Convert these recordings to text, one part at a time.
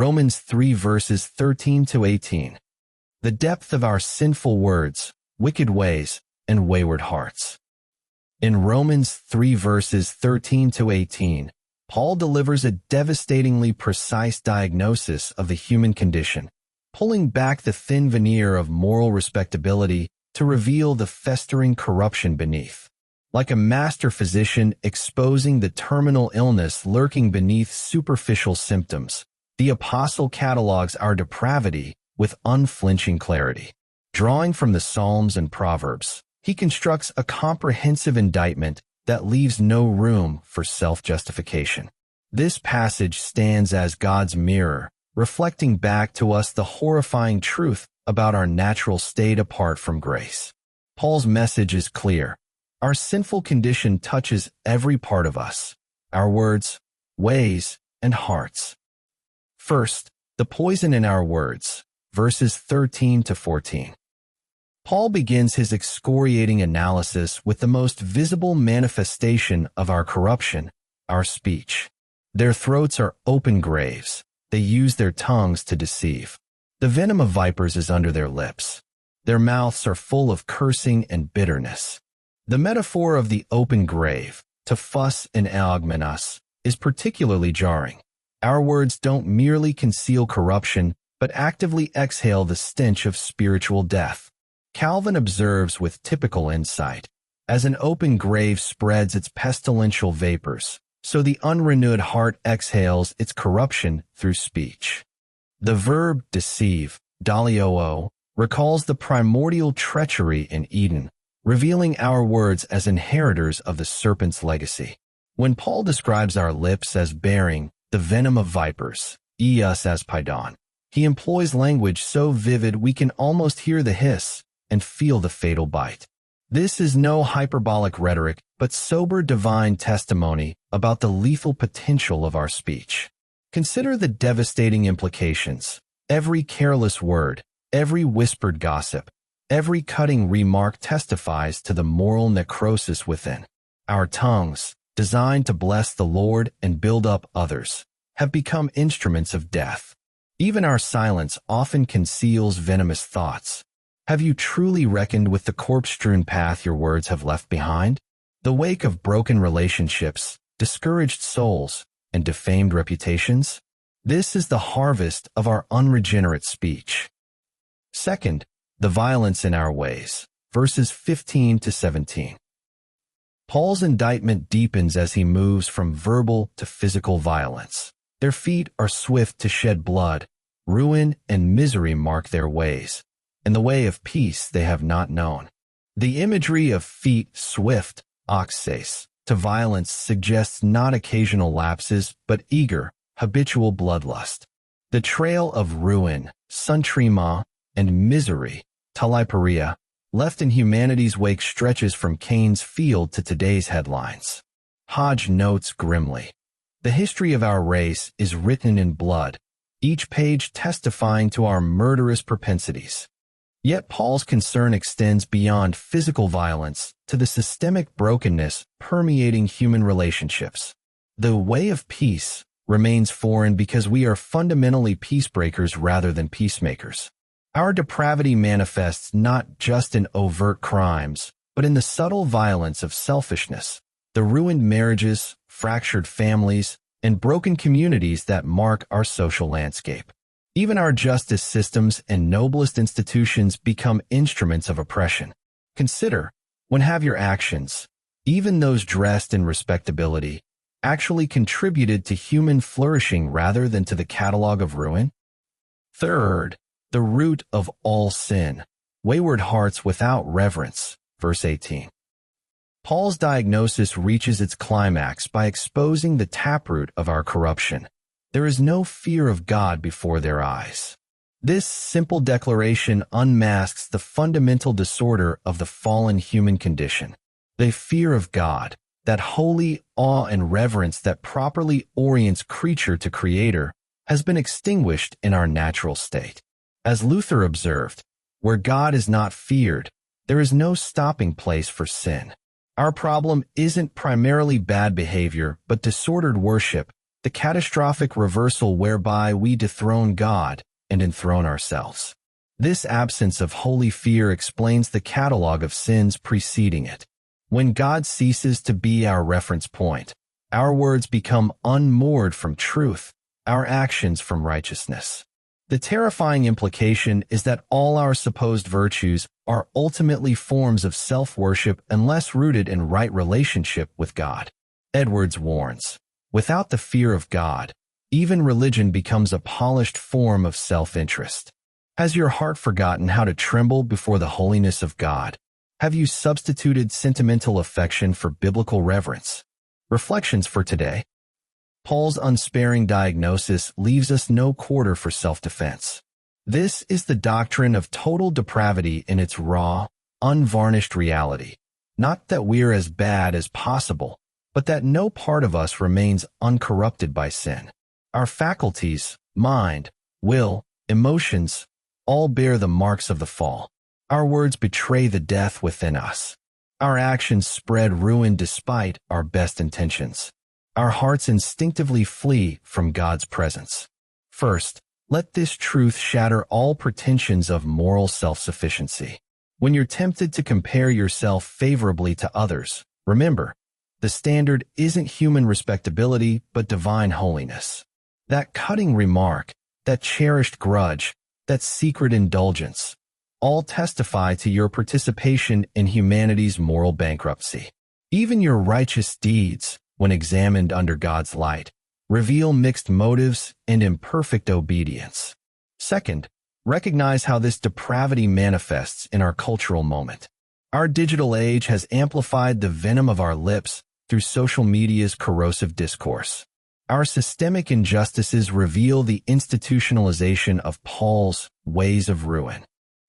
Romans 3 verses 13 to 18. The depth of our sinful words, wicked ways, and wayward hearts. In Romans 3 verses 13 to 18, Paul delivers a devastatingly precise diagnosis of the human condition, pulling back the thin veneer of moral respectability to reveal the festering corruption beneath. Like a master physician exposing the terminal illness lurking beneath superficial symptoms, the apostle catalogs our depravity with unflinching clarity. Drawing from the Psalms and Proverbs, he constructs a comprehensive indictment that leaves no room for self-justification. This passage stands as God's mirror, reflecting back to us the horrifying truth about our natural state apart from grace. Paul's message is clear. Our sinful condition touches every part of us, our words, ways, and hearts. First, the poison in our words, verses 13 to 14. Paul begins his excoriating analysis with the most visible manifestation of our corruption, our speech. Their throats are open graves. They use their tongues to deceive. The venom of vipers is under their lips. Their mouths are full of cursing and bitterness. The metaphor of the open grave, to fuss and augment us, is particularly jarring. Our words don't merely conceal corruption, but actively exhale the stench of spiritual death. Calvin observes with typical insight, as an open grave spreads its pestilential vapors, so the unrenewed heart exhales its corruption through speech. The verb deceive, dalioo, recalls the primordial treachery in Eden, revealing our words as inheritors of the serpent's legacy. When Paul describes our lips as bearing the venom of vipers, eus as paidon, he employs language so vivid we can almost hear the hiss and feel the fatal bite. This is no hyperbolic rhetoric, but sober divine testimony about the lethal potential of our speech. Consider the devastating implications. Every careless word, every whispered gossip, every cutting remark testifies to the moral necrosis within. Our tongues, designed to bless the Lord and build up others, have become instruments of death. Even our silence often conceals venomous thoughts. Have you truly reckoned with the corpse-strewn path your words have left behind? The wake of broken relationships, discouraged souls, and defamed reputations? This is the harvest of our unregenerate speech. Second, the violence in our ways, verses 15 to 17. Paul's indictment deepens as he moves from verbal to physical violence. Their feet are swift to shed blood. Ruin and misery mark their ways. In the way of peace they have not known. The imagery of feet swift, oxes, to violence suggests not occasional lapses, but eager, habitual bloodlust. The trail of ruin, suntrima, and misery, taliparia, left in humanity's wake stretches from Cain's field to today's headlines. Hodge notes grimly, the history of our race is written in blood, each page testifying to our murderous propensities. Yet Paul's concern extends beyond physical violence to the systemic brokenness permeating human relationships. The way of peace remains foreign because we are fundamentally peacebreakers rather than peacemakers. Our depravity manifests not just in overt crimes, but in the subtle violence of selfishness, the ruined marriages, fractured families, and broken communities that mark our social landscape. Even our justice systems and noblest institutions become instruments of oppression. Consider, when have your actions, even those dressed in respectability, actually contributed to human flourishing rather than to the catalog of ruin? Third, the root of all sin, wayward hearts without reverence, verse 18. Paul's diagnosis reaches its climax by exposing the taproot of our corruption. There is no fear of God before their eyes. This simple declaration unmasks the fundamental disorder of the fallen human condition. The fear of God, that holy awe and reverence that properly orients creature to creator, has been extinguished in our natural state. As Luther observed, where God is not feared, there is no stopping place for sin. Our problem isn't primarily bad behavior, but disordered worship, the catastrophic reversal whereby we dethrone God and enthrone ourselves. This absence of holy fear explains the catalog of sins preceding it. When God ceases to be our reference point, our words become unmoored from truth, our actions from righteousness. The terrifying implication is that all our supposed virtues are ultimately forms of self-worship unless rooted in right relationship with God. Edwards warns, without the fear of God, even religion becomes a polished form of self-interest. Has your heart forgotten how to tremble before the holiness of God? Have you substituted sentimental affection for biblical reverence? Reflections for today. Paul's unsparing diagnosis leaves us no quarter for self-defense. This is the doctrine of total depravity in its raw, unvarnished reality. Not that we're as bad as possible, but that no part of us remains uncorrupted by sin. Our faculties, mind, will, emotions, all bear the marks of the fall. Our words betray the death within us. Our actions spread ruin despite our best intentions. Our hearts instinctively flee from God's presence. First, let this truth shatter all pretensions of moral self-sufficiency. When you're tempted to compare yourself favorably to others, remember, the standard isn't human respectability but divine holiness. That cutting remark, that cherished grudge, that secret indulgence, all testify to your participation in humanity's moral bankruptcy. Even your righteous deeds, when examined under God's light, reveal mixed motives and imperfect obedience. Second, recognize how this depravity manifests in our cultural moment. Our digital age has amplified the venom of our lips through social media's corrosive discourse. Our systemic injustices reveal the institutionalization of Paul's ways of ruin.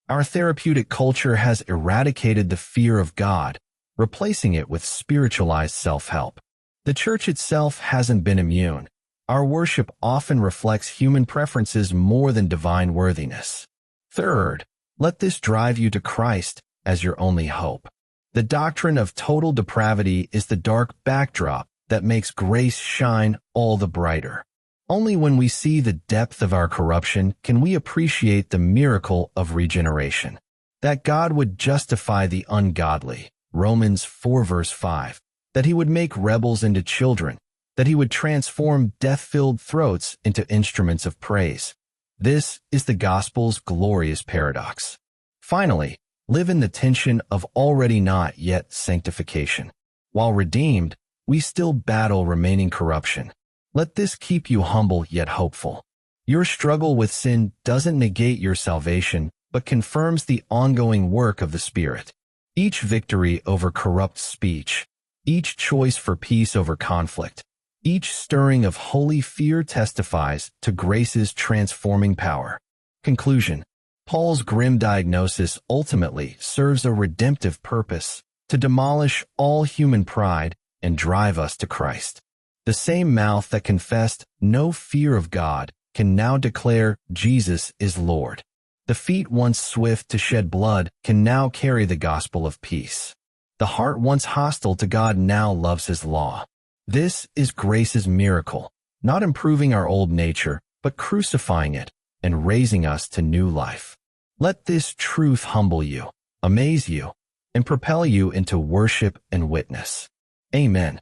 Our therapeutic culture has eradicated the fear of God, replacing it with spiritualized self-help. The church itself hasn't been immune. Our worship often reflects human preferences more than divine worthiness. Third, let this drive you to Christ as your only hope. The doctrine of total depravity is the dark backdrop that makes grace shine all the brighter. Only when we see the depth of our corruption can we appreciate the miracle of regeneration. That God would justify the ungodly, Romans 4 verse 5. That he would make rebels into children, that he would transform death-filled throats into instruments of praise. This is the gospel's glorious paradox. Finally, live in the tension of already not yet sanctification. While redeemed, we still battle remaining corruption. Let this keep you humble yet hopeful. Your struggle with sin doesn't negate your salvation, but confirms the ongoing work of the Spirit. Each victory over corrupt speech, each choice for peace over conflict, each stirring of holy fear testifies to grace's transforming power. Conclusion. Paul's grim diagnosis ultimately serves a redemptive purpose to demolish all human pride and drive us to Christ. The same mouth that confessed no fear of God can now declare Jesus is Lord. The feet once swift to shed blood can now carry the gospel of peace. The heart once hostile to God now loves his law. This is grace's miracle, not improving our old nature, but crucifying it and raising us to new life. Let this truth humble you, amaze you, and propel you into worship and witness. Amen.